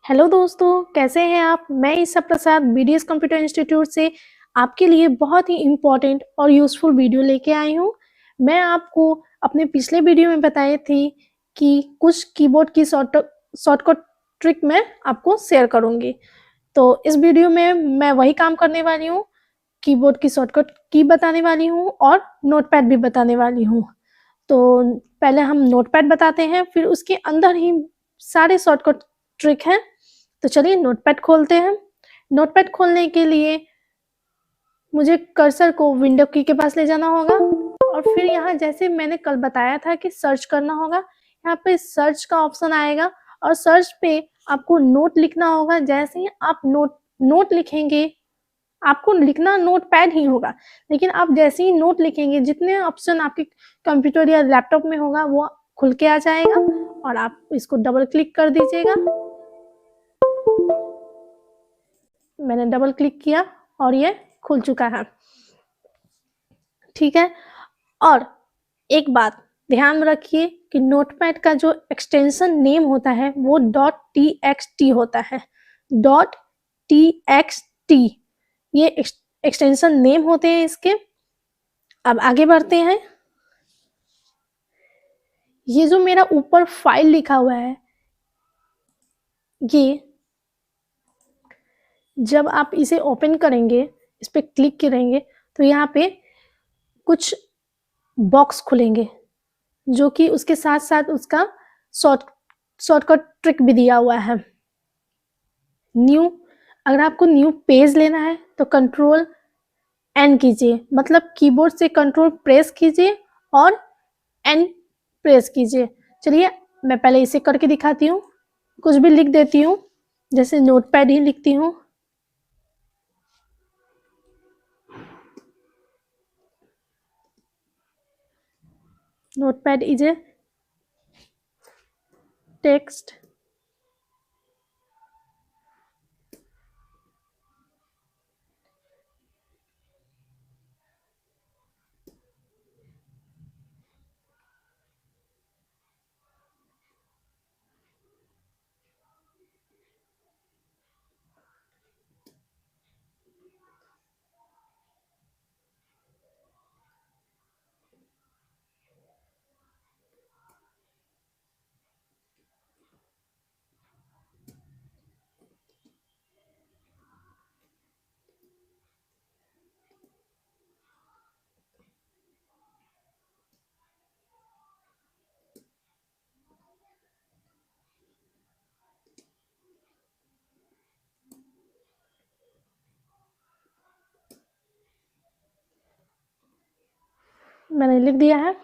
Hello दोस्तों, कैसे हैं आप? मैं ईसा प्रसाद बीडीएस कंप्यूटर इंस्टीट्यूट से आपके लिए बहुत ही इम्पोर्टेंट और यूज़फुल वीडियो लेके आई हूँ। मैं आपको अपने पिछले वीडियो में बताई थी कि कुछ कीबोर्ड की शॉर्टकट ट्रिक मैं आपको शेयर करूँगी। तो इस वीडियो में मैं वही काम करने वाली हूँ, कीबोर्ड की शॉर्टकट की बताने वाली हूँ और नोटपैड भी बताने वाली हूँ। तो पहले हम नोटपैड बताते हैं, फिर उसके अंदर ही सारे शॉर्टकट ट्रिक हैं। तो चलिए नोटपैड खोलते हैं। नोटपैड खोलने के लिए मुझे कर्सर को विंडो की के पास ले जाना होगा और फिर यहाँ जैसे मैंने कल बताया था कि सर्च करना होगा, यहाँ पे सर्च का ऑप्शन आएगा और सर्च पे आपको नोट लिखना होगा। जैसे ही आप नोट लिखेंगे, आपको लिखना नोटपैड ही होगा, लेकिन आप जैसे ही नोट लिखेंगे जितने ऑप्शन आपके कंप्यूटर या लैपटॉप में होगा वो खुल के आ जाएगा और आप इसको डबल क्लिक कर दीजिएगा। मैंने डबल क्लिक किया और ये खुल चुका है। ठीक है, और एक बात ध्यान में रखिए कि नोटपैड का जो एक्सटेंशन नेम होता है वो .txt होता है। .txt ये एक्सटेंशन नेम होते हैं इसके। अब आगे बढ़ते हैं। ये जो मेरा ऊपर फाइल लिखा हुआ है, ये जब आप इसे ओपन करेंगे, इस पे क्लिक करेंगे तो यहाँ पे कुछ बॉक्स खुलेंगे जो कि उसके साथ साथ उसका शॉर्टकट ट्रिक भी दिया हुआ है। न्यू, अगर आपको न्यू पेज लेना है तो कंट्रोल एन कीजिए, मतलब कीबोर्ड से कंट्रोल प्रेस कीजिए और एन प्रेस कीजिए। चलिए मैं पहले इसे करके दिखाती हूँ। कुछ भी लिख देती हूँ, जैसे नोटपैड ही लिखती हूँ। नोटपैड इज ए टेक्स्ट मैंने लिख दिया है।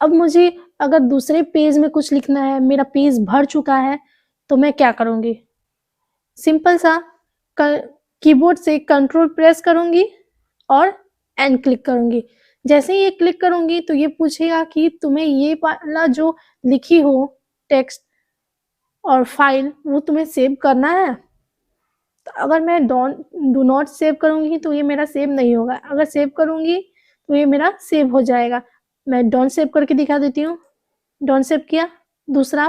अब मुझे अगर दूसरे पेज में कुछ लिखना है, मेरा पेज भर चुका है, तो मैं क्या करूँगी? सिंपल सा कीबोर्ड से कंट्रोल प्रेस करूँगी और एन क्लिक करूँगी। जैसे ही ये क्लिक करूँगी तो ये पूछेगा कि तुम्हें ये वाला जो लिखी हो टेक्स्ट और फाइल वो तुम्हें सेव करना है। तो अगर मैं डू नॉट सेव करूँगी तो ये मेरा सेव नहीं होगा, अगर सेव करूँगी तो ये मेरा सेव हो जाएगा। मैं डोंट सेव करके दिखा देती हूँ। डोंट सेव किया, दूसरा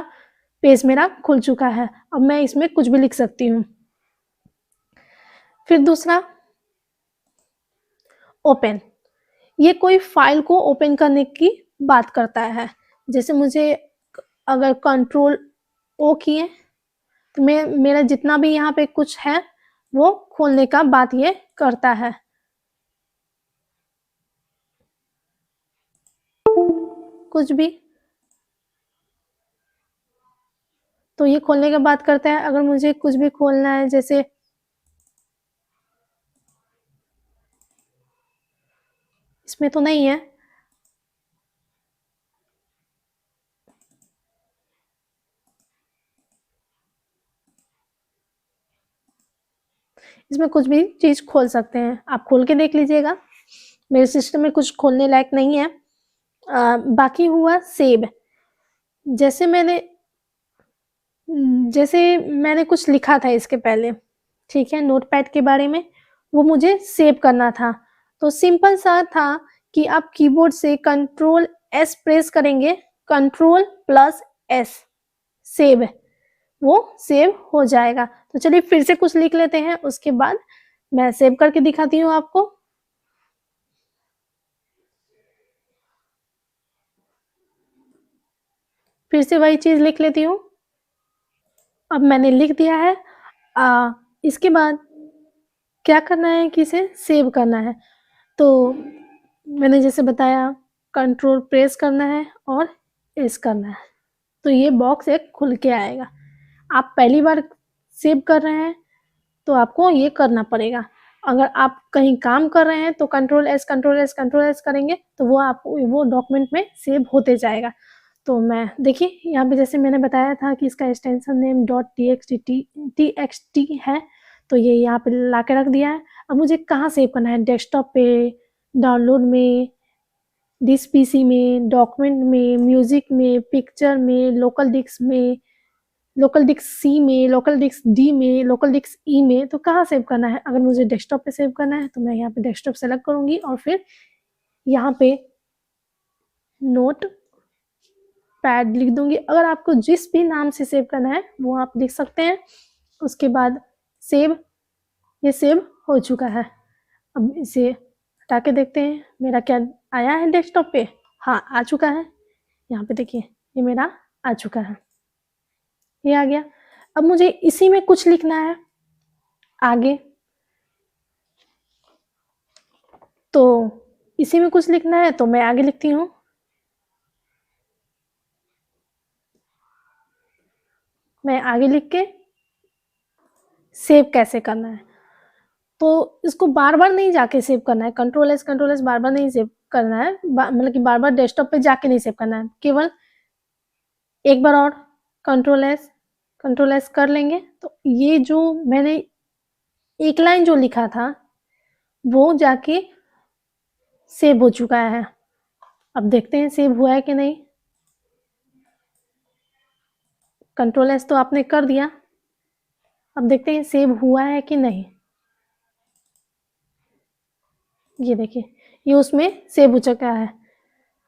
पेज मेरा खुल चुका है। अब मैं इसमें कुछ भी लिख सकती हूँ। फिर दूसरा ओपन, ये कोई फाइल को ओपन करने की बात करता है। जैसे मुझे अगर कंट्रोल ओ किए तो मेरा जितना भी यहाँ पे कुछ है वो खोलने का बात ये करता है। कुछ भी तो ये खोलने का बात करता है। अगर मुझे कुछ भी खोलना है, जैसे इसमें तो नहीं है, इसमें कुछ भी चीज खोल सकते हैं, आप खोल के देख लीजिएगा। मेरे सिस्टम में कुछ खोलने लायक नहीं है। बाकी हुआ सेव। जैसे मैंने कुछ लिखा था इसके पहले, ठीक है, नोटपैड के बारे में, वो मुझे सेव करना था। तो सिंपल सा था कि आप कीबोर्ड से कंट्रोल एस प्रेस करेंगे, कंट्रोल प्लस एस, सेव। वो सेव हो जाएगा। तो चलिए फिर से कुछ लिख लेते हैं, उसके बाद मैं सेव करके दिखाती हूँ आपको। फिर से वही चीज लिख लेती हूँ। अब मैंने लिख दिया है। इसके बाद क्या करना है कि इसे सेव करना है। तो मैंने जैसे बताया, कंट्रोल प्रेस करना है और एस करना है, तो ये बॉक्स एक खुल के आएगा। आप पहली बार सेव कर रहे हैं तो आपको ये करना पड़ेगा। अगर आप कहीं काम कर रहे हैं तो control S control S control S करेंगे तो वो आपको वो डॉक्यूमेंट में सेव होते जाएगा। तो मैं देखिए यहाँ पे जैसे मैंने बताया था कि इसका एक्सटेंशन नेम .txt है, तो ये यहाँ पे ला के रख दिया है। अब मुझे कहाँ सेव करना है, डेस्कटॉप पे, डाउनलोड में, दिस पीसी में, डॉक्यूमेंट में, म्यूजिक में, पिक्चर में, लोकल डिस्क में, लोकल डिस्क सी में, लोकल डिस्क डी में, लोकल डिस्क ई में, तो कहाँ सेव करना है। अगर मुझे डेस्कटॉप पे सेव करना है तो मैं यहाँ पे डेस्कटॉप सेलेक्ट करूंगी और फिर यहाँ पे नोट पैड लिख दूंगी। अगर आपको जिस भी नाम से सेव करना है वो आप लिख सकते हैं। उसके बाद सेव, ये सेव हो चुका है। अब इसे हटा के देखते हैं मेरा क्या आया है डेस्कटॉप पे। हाँ, आ चुका है। यहाँ पे देखिए ये मेरा आ चुका है, ये आ गया। अब मुझे इसी में कुछ लिखना है आगे, तो इसी में कुछ लिखना है तो मैं आगे लिखती हूँ। मैं आगे लिख के सेव कैसे करना है, तो इसको बार बार नहीं जाके सेव करना है। कंट्रोल एस बार बार नहीं सेव करना है, मतलब कि बार बार डेस्कटॉप पे जाके नहीं सेव करना है। केवल एक बार और कंट्रोल एस कर लेंगे तो ये जो मैंने एक लाइन जो लिखा था वो जाके सेव हो चुका है। अब देखते हैं सेव हुआ है कि नहीं। कंट्रोल एस तो आपने कर दिया, अब देखते हैं सेव हुआ है कि नहीं। ये देखिए ये उसमें सेव हो चुका है।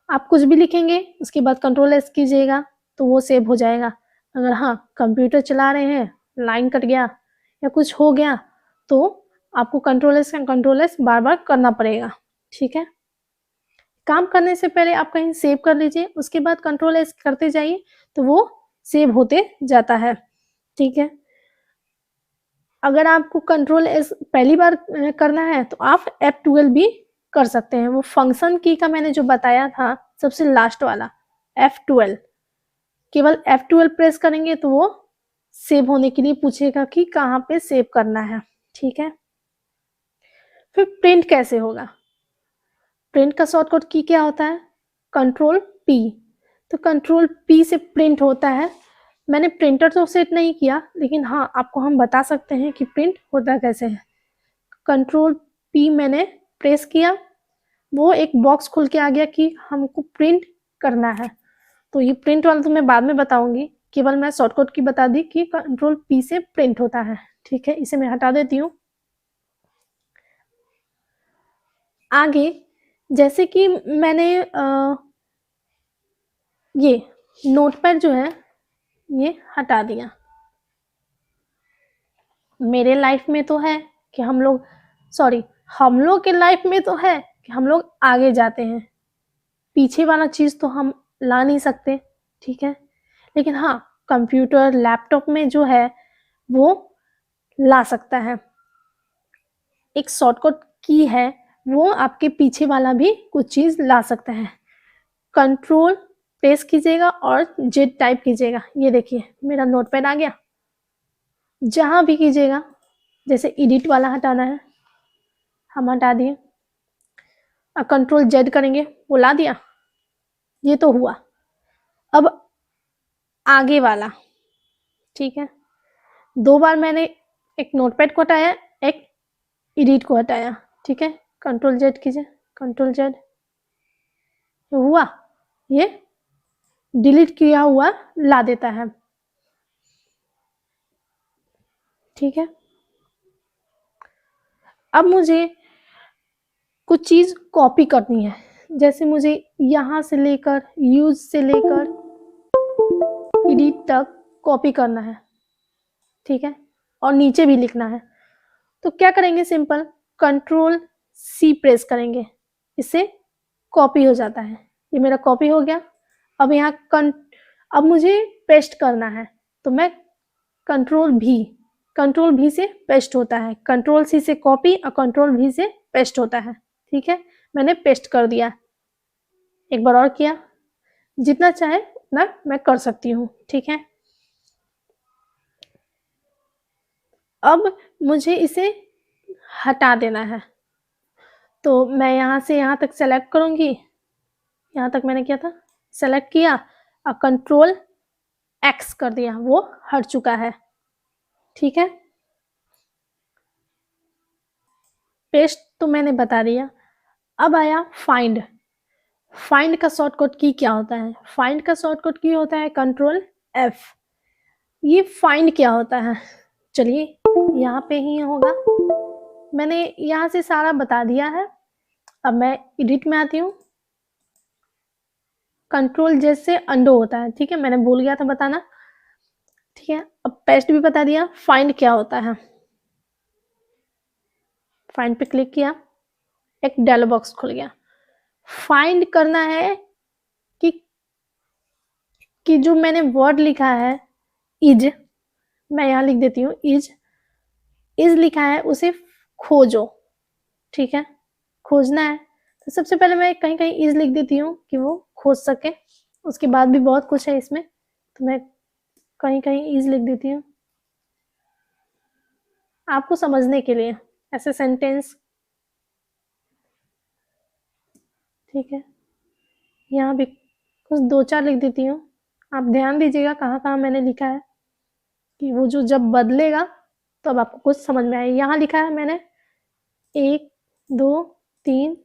आप कुछ भी लिखेंगे उसके बाद कंट्रोल एस कीजिएगा तो वो सेव हो जाएगा। अगर हाँ कंप्यूटर चला रहे हैं, लाइन कट गया या कुछ हो गया तो आपको कंट्रोल एस बार बार करना पड़ेगा। ठीक है, काम करने से पहले आप कहीं सेव कर लीजिए, उसके बाद कंट्रोल एस करते जाइए तो वो सेव होते जाता है। ठीक है, अगर आपको कंट्रोल एस पहली बार करना है तो आप F12 भी कर सकते हैं। वो फंक्शन की का मैंने जो बताया था सबसे लास्ट वाला F12, केवल F12 प्रेस करेंगे तो वो सेव होने के लिए पूछेगा कि कहाँ पे सेव करना है। ठीक है, फिर प्रिंट कैसे होगा। प्रिंट का शॉर्टकट की क्या होता है, कंट्रोल पी। तो कंट्रोल पी से प्रिंट होता है। मैंने प्रिंटर तो सेट नहीं किया, लेकिन हाँ आपको हम बता सकते हैं कि प्रिंट होता कैसे है। कंट्रोल पी मैंने प्रेस किया, वो एक बॉक्स खुल के आ गया कि हमको प्रिंट करना है। तो ये प्रिंट वाला तो मैं बाद में बताऊंगी, केवल मैं शॉर्टकट की बता दी कि कंट्रोल पी से प्रिंट होता है। ठीक है, इसे मैं हटा देती हूँ। आगे जैसे कि मैंने ये नोटपैड जो है ये हटा दिया। मेरे लाइफ में तो है कि हम लोग के लाइफ में तो है कि हम लोग आगे जाते हैं, पीछे वाला चीज तो हम ला नहीं सकते। ठीक है, लेकिन हाँ कंप्यूटर लैपटॉप में जो है वो ला सकता है। एक शॉर्टकट की है, वो आपके पीछे वाला भी कुछ चीज ला सकता है। कंट्रोल प्रेस कीजिएगा और जेड टाइप कीजिएगा। ये देखिए मेरा नोटपैड आ गया। जहां भी कीजिएगा, जैसे एडिट वाला हटाना है हम हटा दिए, अब कंट्रोल जेड करेंगे वो ला दिया, ये तो हुआ। अब आगे वाला, ठीक है, दो बार मैंने एक नोटपैड को हटाया, एक एडिट को हटाया। ठीक है, कंट्रोल जेड कीजिए, कंट्रोल जेड हुआ, ये डिलीट किया हुआ ला देता है। ठीक है, अब मुझे कुछ चीज कॉपी करनी है, जैसे मुझे यहां से लेकर यूज से लेकर एडिट तक कॉपी करना है। ठीक है, और नीचे भी लिखना है। तो क्या करेंगे, सिंपल कंट्रोल सी प्रेस करेंगे, इससे कॉपी हो जाता है। ये मेरा कॉपी हो गया। अब यहाँ अब मुझे पेस्ट करना है, तो मैं कंट्रोल भी से पेस्ट होता है, कंट्रोल सी से कॉपी और कंट्रोल भी से पेस्ट होता है। ठीक है, मैंने पेस्ट कर दिया। एक बार और किया, जितना चाहे उतना मैं कर सकती हूँ। ठीक है, अब मुझे इसे हटा देना है, तो मैं यहाँ से यहाँ तक सेलेक्ट करूंगी। यहाँ तक मैंने किया था, सेलेक्ट किया और कंट्रोल एक्स कर दिया, वो हट चुका है। ठीक है, पेस्ट तो मैंने बता दिया। अब आया फाइंड। फाइंड का शॉर्टकट की क्या होता है? फाइंड का शॉर्टकट की होता है कंट्रोल एफ। ये फाइंड क्या होता है, चलिए यहाँ पे ही होगा। मैंने यहाँ से सारा बता दिया है। अब मैं एडिट में आती हूँ। कंट्रोल जैसे अंडो होता है, ठीक है, मैंने भूल गया था बताना। ठीक है, अब पेस्ट भी बता दिया। फाइंड क्या होता है, फाइंड पे क्लिक किया, एक डायलॉग बॉक्स खुल गया। फाइंड करना है कि जो मैंने वर्ड लिखा है इज, मैं यहाँ लिख देती हूँ इज लिखा है, उसे खोजो। ठीक है, खोजना है, तो सबसे पहले मैं कहीं कहीं इज लिख देती हूँ कि वो खोज सके। उसके बाद भी बहुत कुछ है इसमें, तो मैं कहीं कहीं इज लिख देती हूँ आपको समझने के लिए, ऐसे सेंटेंस। ठीक है, यहाँ भी कुछ दो चार लिख देती हूँ। आप ध्यान दीजिएगा कहाँ कहाँ मैंने लिखा है, कि वो जो जब बदलेगा तो अब आपको कुछ समझ में आए। यहाँ लिखा है मैंने 1 2 3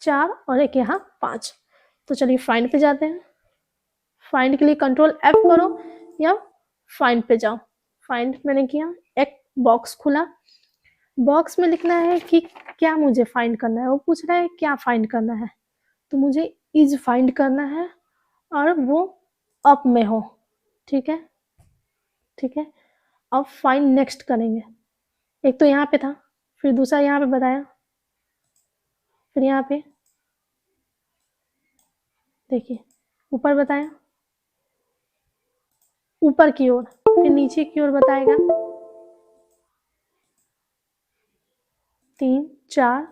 4 और एक यहाँ 5। तो चलिए फाइंड पे जाते हैं। फाइंड के लिए कंट्रोल एफ करो या फाइंड पे जाओ। फाइंड मैंने किया, एक बॉक्स खुला। बॉक्स में लिखना है कि क्या मुझे फाइंड करना है। वो पूछ रहा है क्या फाइंड करना है, तो मुझे इज फाइंड करना है और वो अप में हो। ठीक है, ठीक है, अब फाइंड नेक्स्ट करेंगे। एक तो यहाँ पे था, फिर दूसरा यहाँ पे बताया, फिर यहाँ पे देखिए ऊपर बताया, ऊपर की ओर, फिर नीचे की ओर बताएगा। 3 4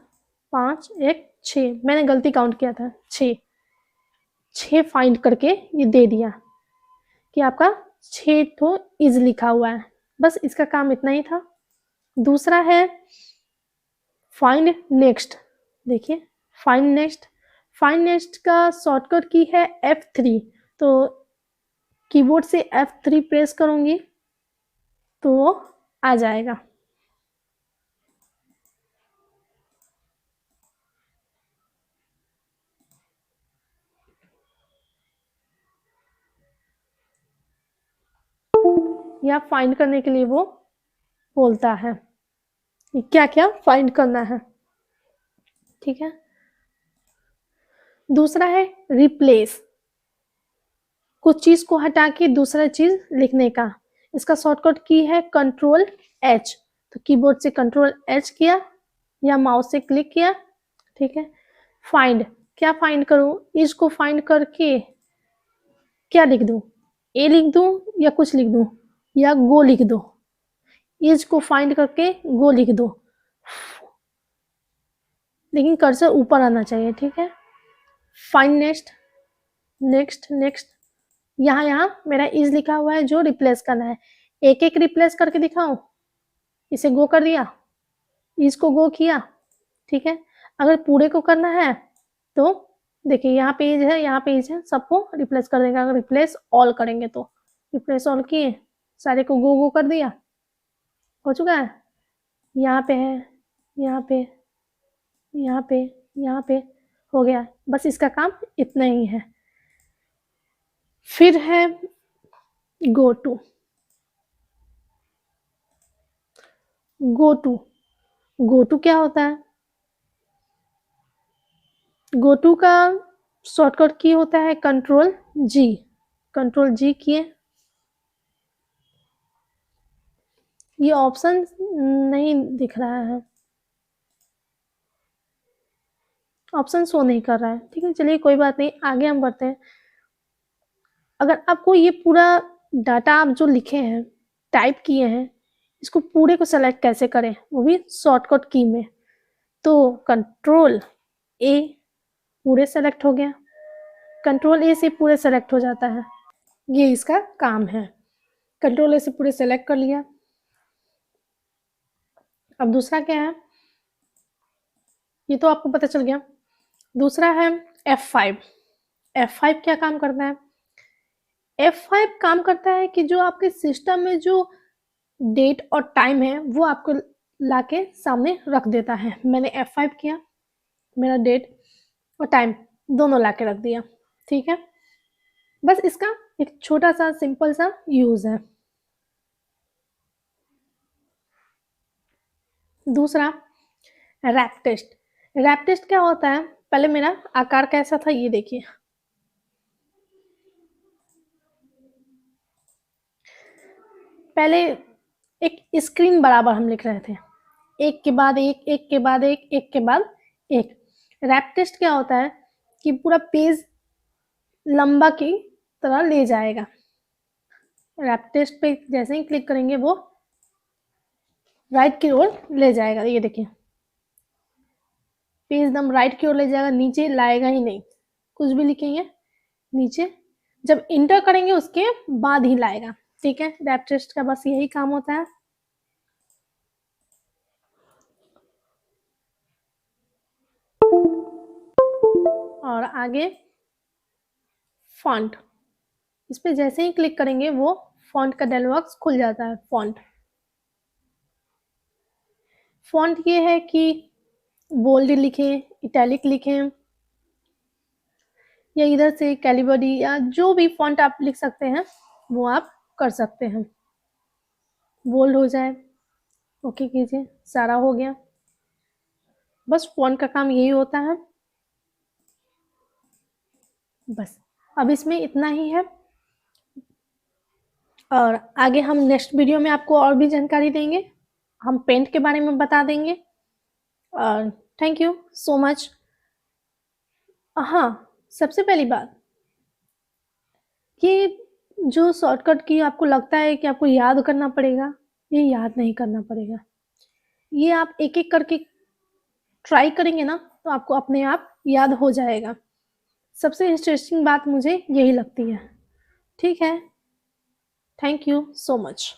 5 1 6, मैंने गलती काउंट किया था, 6 फाइंड करके ये दे दिया कि आपका 6 तो इज लिखा हुआ है। बस इसका काम इतना ही था। दूसरा है फाइंड नेक्स्ट। देखिए फाइंड नेक्स्ट का शॉर्टकट की है F3। तो कीबोर्ड से F3 प्रेस करूंगी तो वो आ जाएगा। या फाइंड करने के लिए वो बोलता है क्या क्या फाइंड करना है। ठीक है, दूसरा है रिप्लेस, कुछ चीज को हटा के दूसरा चीज लिखने का। इसका शॉर्टकट की है कंट्रोल एच। तो कीबोर्ड से कंट्रोल एच किया या माउस से क्लिक किया। ठीक है, फाइंड, क्या फाइंड करूं, इसको फाइंड करके क्या लिख दूं, ए लिख दूं या कुछ लिख दूं या गो लिख दो। इज को फाइंड करके गो लिख दो, लेकिन कर्सर ऊपर आना चाहिए। ठीक है, फाइंड नेक्स्ट नेक्स्ट नेक्स्ट, यहाँ मेरा इज लिखा हुआ है जो रिप्लेस करना है। एक एक रिप्लेस करके दिखाऊं, इसे गो कर दिया, इसको गो किया। ठीक है, अगर पूरे को करना है तो देखिए यहाँ पेज है, यहाँ पेज है, सबको रिप्लेस कर देगा। अगर रिप्लेस ऑल करेंगे तो रिप्लेस ऑल किए, सारे को गो गो कर दिया, हो चुका है। यहाँ पे है, यहाँ पे, यहाँ पे, यहाँ पे, हो गया। बस इसका काम इतना ही है। फिर है गो टू। गो टू क्या होता है? गो टू का शॉर्टकट की होता है कंट्रोल जी। कंट्रोल जी किए, ये ऑप्शन नहीं दिख रहा है, ऑप्शन शो नहीं कर रहा है। ठीक है, चलिए कोई बात नहीं, आगे हम बढ़ते हैं। अगर आपको ये पूरा डाटा आप जो लिखे हैं, टाइप किए हैं, इसको पूरे को सेलेक्ट कैसे करें, वो भी शॉर्टकट की में। तो कंट्रोल ए, पूरे सेलेक्ट हो गया, कंट्रोल ए से पूरे सेलेक्ट हो जाता है, ये इसका काम है। कंट्रोल ए से पूरे सेलेक्ट कर लिया। अब दूसरा क्या है, ये तो आपको पता चल गया। दूसरा है F5। F5 क्या काम करता है? F5 काम करता है कि जो आपके सिस्टम में जो डेट और टाइम है वो आपको लाके सामने रख देता है। मैंने F5 किया, मेरा डेट और टाइम दोनों लाके रख दिया। ठीक है, बस इसका एक छोटा सा सिंपल सा यूज है। दूसरा रैप टेस्ट। रैप टेस्ट क्या होता है, पहले मेरा आकार कैसा था ये देखिए, पहले एक स्क्रीन बराबर हम लिख रहे थे, एक के बाद एक, एक के बाद एक, एक के बाद एक। रैप टेस्ट क्या होता है कि पूरा पेज लंबा की तरह ले जाएगा। रैप टेस्ट पे जैसे ही क्लिक करेंगे वो राइट की ओर ले जाएगा, ये देखिए पेज एकदम राइट की ओर ले जाएगा, नीचे लाएगा ही नहीं। कुछ भी लिखेंगे नीचे जब इंटर करेंगे उसके बाद ही लाएगा। ठीक है, रैप टेस्ट का बस यही काम होता है। और आगे फॉन्ट, इस पे जैसे ही क्लिक करेंगे वो फॉन्ट का डायलॉग बॉक्स खुल जाता है। फॉन्ट ये है कि बोल्ड लिखें, इटैलिक लिखें, या इधर से कैलिबरी या जो भी फॉन्ट आप लिख सकते हैं वो आप कर सकते हैं। बोल्ड हो जाए, ओके कीजिए, सारा हो गया। बस फॉन्ट का काम यही होता है। बस अब इसमें इतना ही है, और आगे हम नेक्स्ट वीडियो में आपको और भी जानकारी देंगे, हम पेंट के बारे में बता देंगे। और थैंक यू सो मच। हाँ, सबसे पहली बात, ये जो शॉर्टकट की आपको लगता है कि आपको याद करना पड़ेगा, ये याद नहीं करना पड़ेगा। ये आप एक एक करके ट्राई करेंगे ना तो आपको अपने आप याद हो जाएगा। सबसे इंटरेस्टिंग बात मुझे यही लगती है। ठीक है, थैंक यू सो मच।